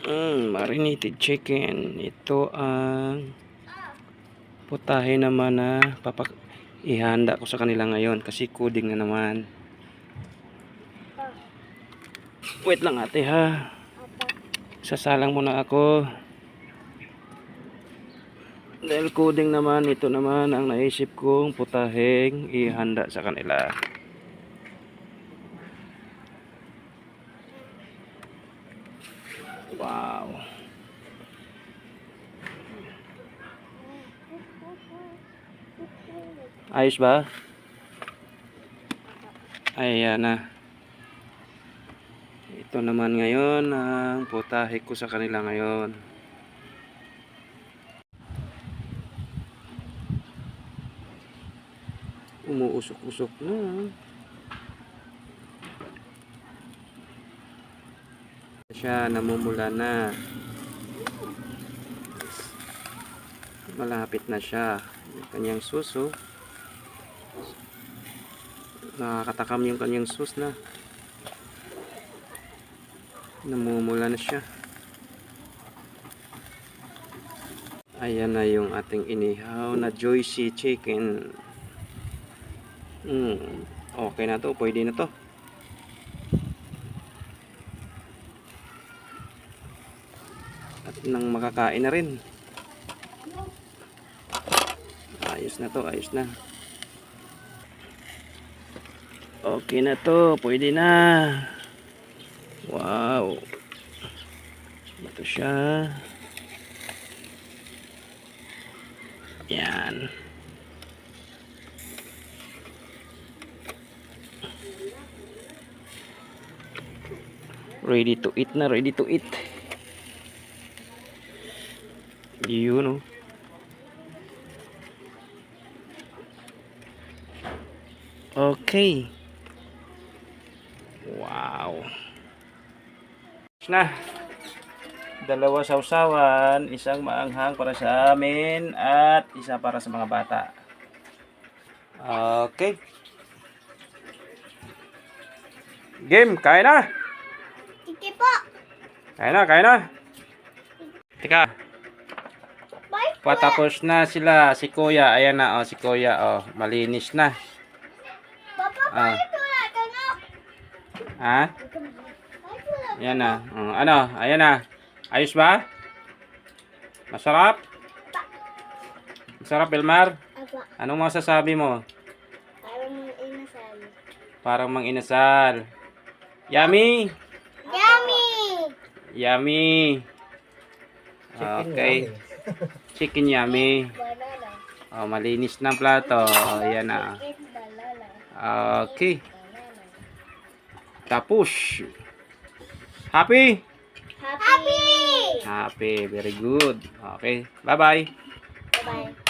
Marinated chicken. Ito ang putahe naman na ihanda ko sa kanila ngayon kasi coding na naman. Wait lang ate ha. Sasalang muna ako. Dahil coding naman, ito naman ang naisip kong putaheng ihanda sa kanila. Wow. Ayos ba? Ayan na. Ito naman ngayon ang putahe ko sa kanila ngayon. Umuusok-usok na. Siya namumula na. Malapit na siya. Yung kanyang suso. Nakakatakam yung kanyang sus na. Namumula na siya. Ayan na yung ating inihaw na juicy chicken. Okay na to, pwede na to. At nang makakain na rin. Ayos na to, ayos na. Okay na to, pwede na. Wow. Ito siya. Yan. Ready to eat na, ready to eat. You know. Okay. Wow. Na. Dalawa sausawan, isang maanghang para sa amin at isa para sa mga bata. Okay. Game, kain na. Sige po. Kain na, kain na. Teka. Patapos na sila, si Kuya. Ayan na, oh, si Kuya, oh, malinis na. Papa, ito na, tanok. Ha? Ayan na. Ano? Ayan na. Ayos ba? Masarap? Masarap, Elmar? Anong masasabi mo? Parang inasal. Parang mang-inasal. Yummy? Yummy! Yummy. Okay. Chicken yummy. Banana. Oh, malinis na ang plato. Ayan na. Banana. Okay. Tapos. Happy? Happy! Happy. Very good. Okay. Bye-bye. Bye-bye.